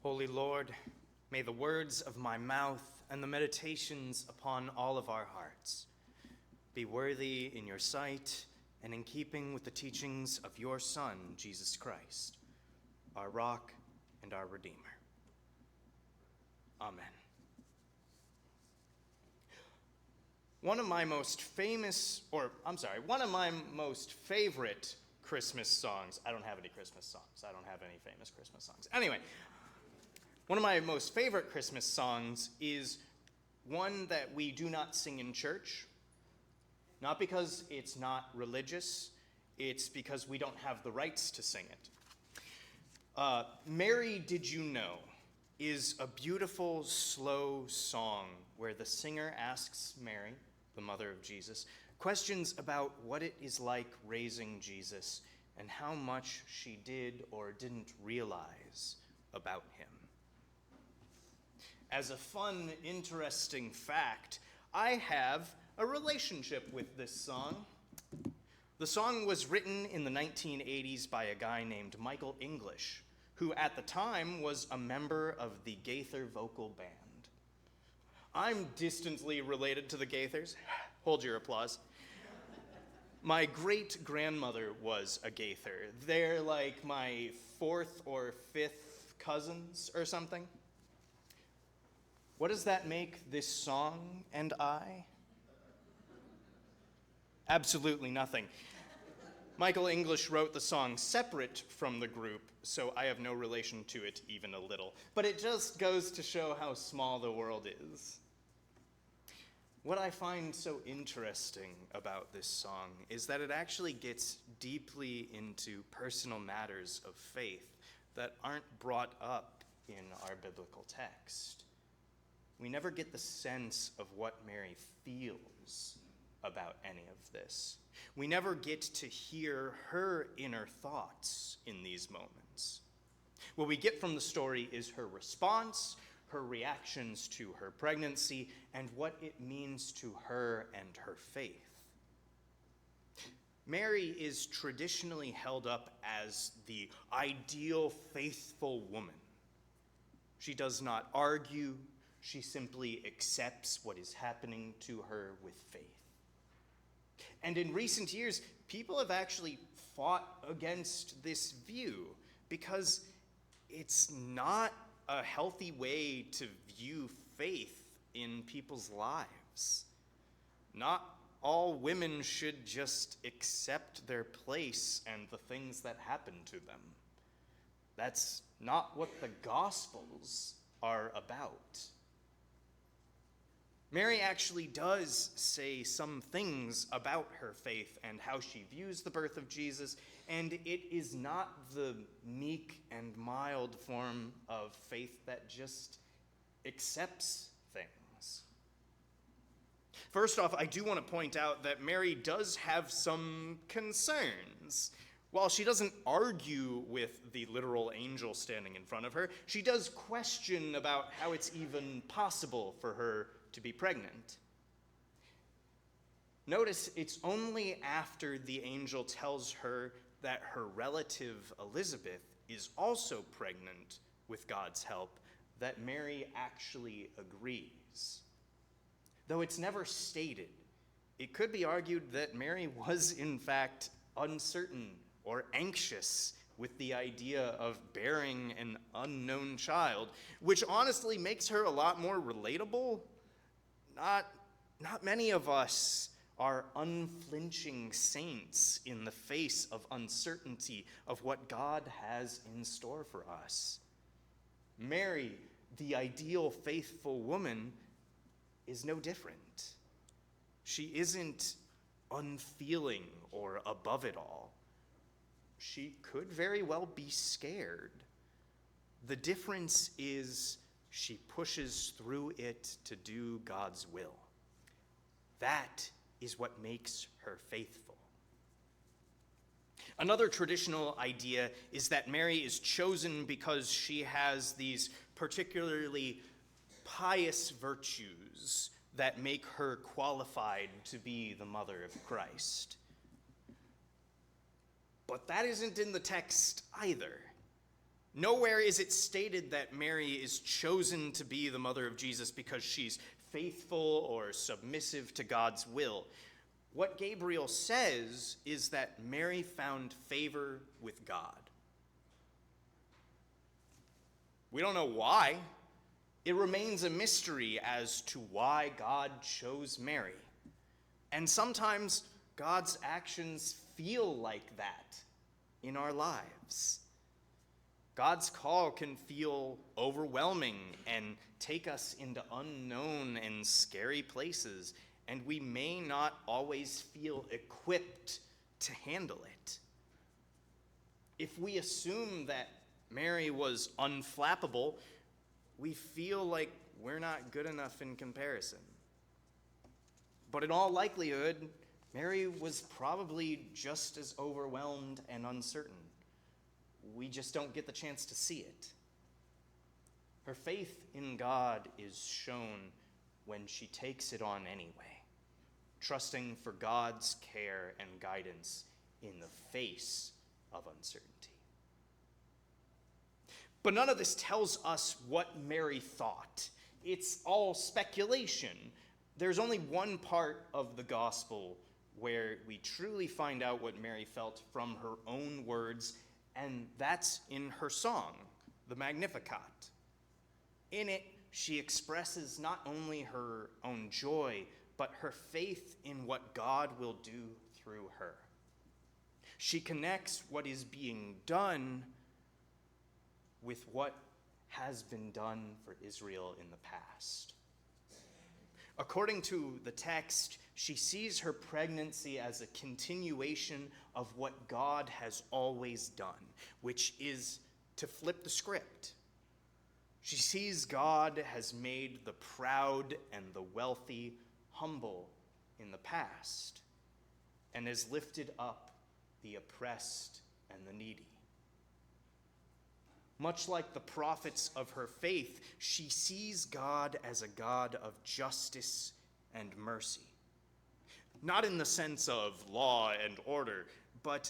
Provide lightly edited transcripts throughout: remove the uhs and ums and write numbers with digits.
Holy Lord, may the words of my mouth and the meditations upon all of our hearts be worthy in your sight and in keeping with the teachings of your Son, Jesus Christ, our rock and our Redeemer. Amen. One of my most favorite Christmas songs. I don't have any Christmas songs. I don't have any famous Christmas songs. Anyway, one of my most favorite Christmas songs is one that we do not sing in church. Not because it's not religious, it's because we don't have the rights to sing it. Mary, Did You Know is a beautiful, slow song where the singer asks Mary, the mother of Jesus, questions about what it is like raising Jesus and how much she did or didn't realize about him. As a fun, interesting fact, I have a relationship with this song. The song was written in the 1980s by a guy named Michael English, who at the time was a member of the Gaither vocal band. I'm distantly related to the Gaithers. Hold your applause. My great-grandmother was a Gaither. They're like my fourth or fifth cousins or something. What does that make this song and I? Absolutely nothing. Michael English wrote the song separate from the group, so I have no relation to it even a little. But it just goes to show how small the world is. What I find so interesting about this song is that it actually gets deeply into personal matters of faith that aren't brought up in our biblical text. We never get the sense of what Mary feels about any of this. We never get to hear her inner thoughts in these moments. What we get from the story is her response, her reactions to her pregnancy, and what it means to her and her faith. Mary is traditionally held up as the ideal faithful woman. She does not argue. She simply accepts what is happening to her with faith. And in recent years, people have actually fought against this view because it's not a healthy way to view faith in people's lives. Not all women should just accept their place and the things that happen to them. That's not what the Gospels are about. Mary actually does say some things about her faith and how she views the birth of Jesus, and it is not the meek and mild form of faith that just accepts things. First off, I do want to point out that Mary does have some concerns. While she doesn't argue with the literal angel standing in front of her, she does question about how it's even possible for her to be pregnant. Notice it's only after the angel tells her that her relative Elizabeth is also pregnant with God's help that Mary actually agrees. Though it's never stated, it could be argued that Mary was in fact uncertain or anxious with the idea of bearing an unknown child, which honestly makes her a lot more relatable. Not many of us are unflinching saints in the face of uncertainty of what God has in store for us. Mary, the ideal faithful woman, is no different. She isn't unfeeling or above it all. She could very well be scared. The difference is she pushes through it to do God's will. That is what makes her faithful. Another traditional idea is that Mary is chosen because she has these particularly pious virtues that make her qualified to be the mother of Christ. But that isn't in the text either. Nowhere is it stated that Mary is chosen to be the mother of Jesus because she's faithful or submissive to God's will. What Gabriel says is that Mary found favor with God. We don't know why. It remains a mystery as to why God chose Mary. And sometimes God's actions feel like that in our lives. God's call can feel overwhelming and take us into unknown and scary places, and we may not always feel equipped to handle it. If we assume that Mary was unflappable, we feel like we're not good enough in comparison. But in all likelihood, Mary was probably just as overwhelmed and uncertain. We just don't get the chance to see it. Her faith in God is shown when she takes it on anyway, trusting for God's care and guidance in the face of uncertainty. But none of this tells us what Mary thought. It's all speculation. There's only one part of the gospel where we truly find out what Mary felt from her own words, and that's in her song, the Magnificat. In it, she expresses not only her own joy, but her faith in what God will do through her. She connects what is being done with what has been done for Israel in the past. According to the text, she sees her pregnancy as a continuation of what God has always done, which is to flip the script. She sees God has made the proud and the wealthy humble in the past and has lifted up the oppressed and the needy. Much like the prophets of her faith, she sees God as a God of justice and mercy. Not in the sense of law and order, but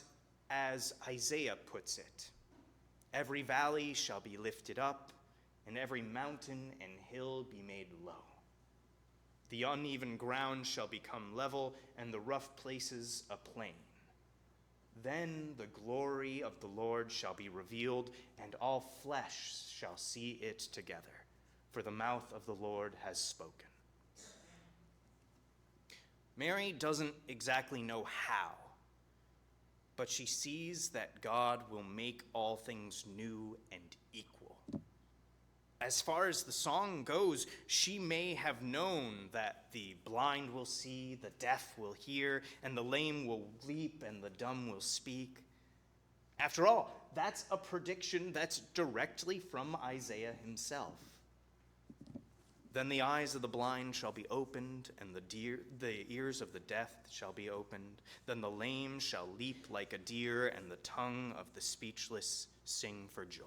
as Isaiah puts it, every valley shall be lifted up, and every mountain and hill be made low. The uneven ground shall become level, and the rough places a plain. Then the glory of the Lord shall be revealed, and all flesh shall see it together, for the mouth of the Lord has spoken. Mary doesn't exactly know how, but she sees that God will make all things new and equal. As far as the song goes, she may have known that the blind will see, the deaf will hear, and the lame will leap, and the dumb will speak. After all, that's a prediction that's directly from Isaiah himself. Then the eyes of the blind shall be opened, and the ears of the deaf shall be opened. Then the lame shall leap like a deer, and the tongue of the speechless sing for joy.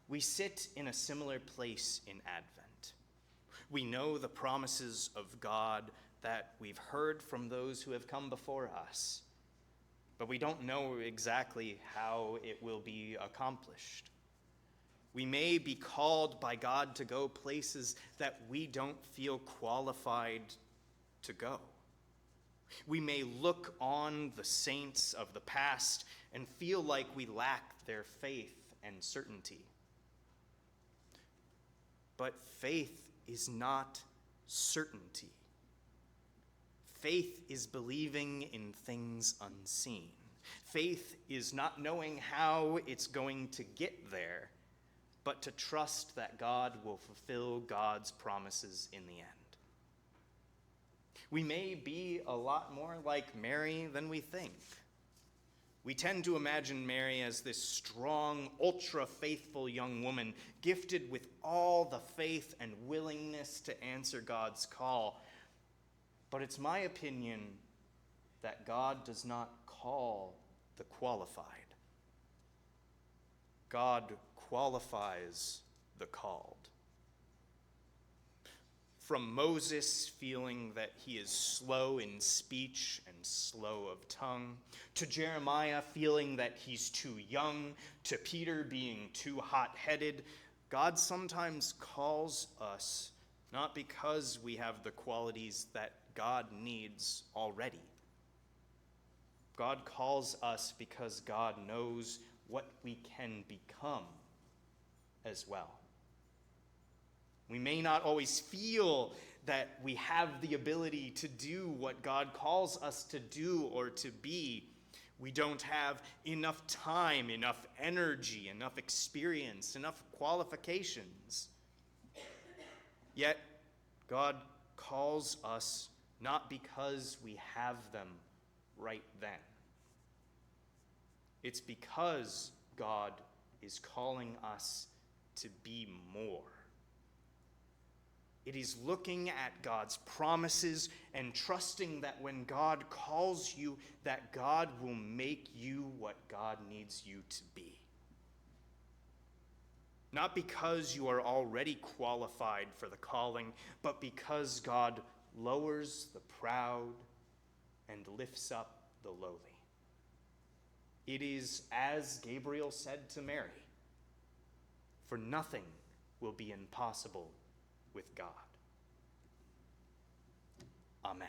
We sit in a similar place in Advent. We know the promises of God that we've heard from those who have come before us, but we don't know exactly how it will be accomplished. We may be called by God to go places that we don't feel qualified to go. We may look on the saints of the past and feel like we lack their faith and certainty. But faith is not certainty. Faith is believing in things unseen. Faith is not knowing how it's going to get there, but to trust that God will fulfill God's promises in the end. We may be a lot more like Mary than we think. We tend to imagine Mary as this strong, ultra-faithful young woman, gifted with all the faith and willingness to answer God's call. But it's my opinion that God does not call the qualified. God qualifies the called. from Moses feeling that he is slow in speech and slow of tongue, to Jeremiah feeling that he's too young, to Peter being too hot-headed, God sometimes calls us not because we have the qualities that God needs already. God calls us because God knows what we can become as well. We may not always feel that we have the ability to do what God calls us to do or to be. We don't have enough time, enough energy, enough experience, enough qualifications. Yet, God calls us not because we have them right then. It's because God is calling us to be more. It is looking at God's promises and trusting that when God calls you, that God will make you what God needs you to be. Not because you are already qualified for the calling, but because God lowers the proud and lifts up the lowly. It is as Gabriel said to Mary, for nothing will be impossible with God. Amen.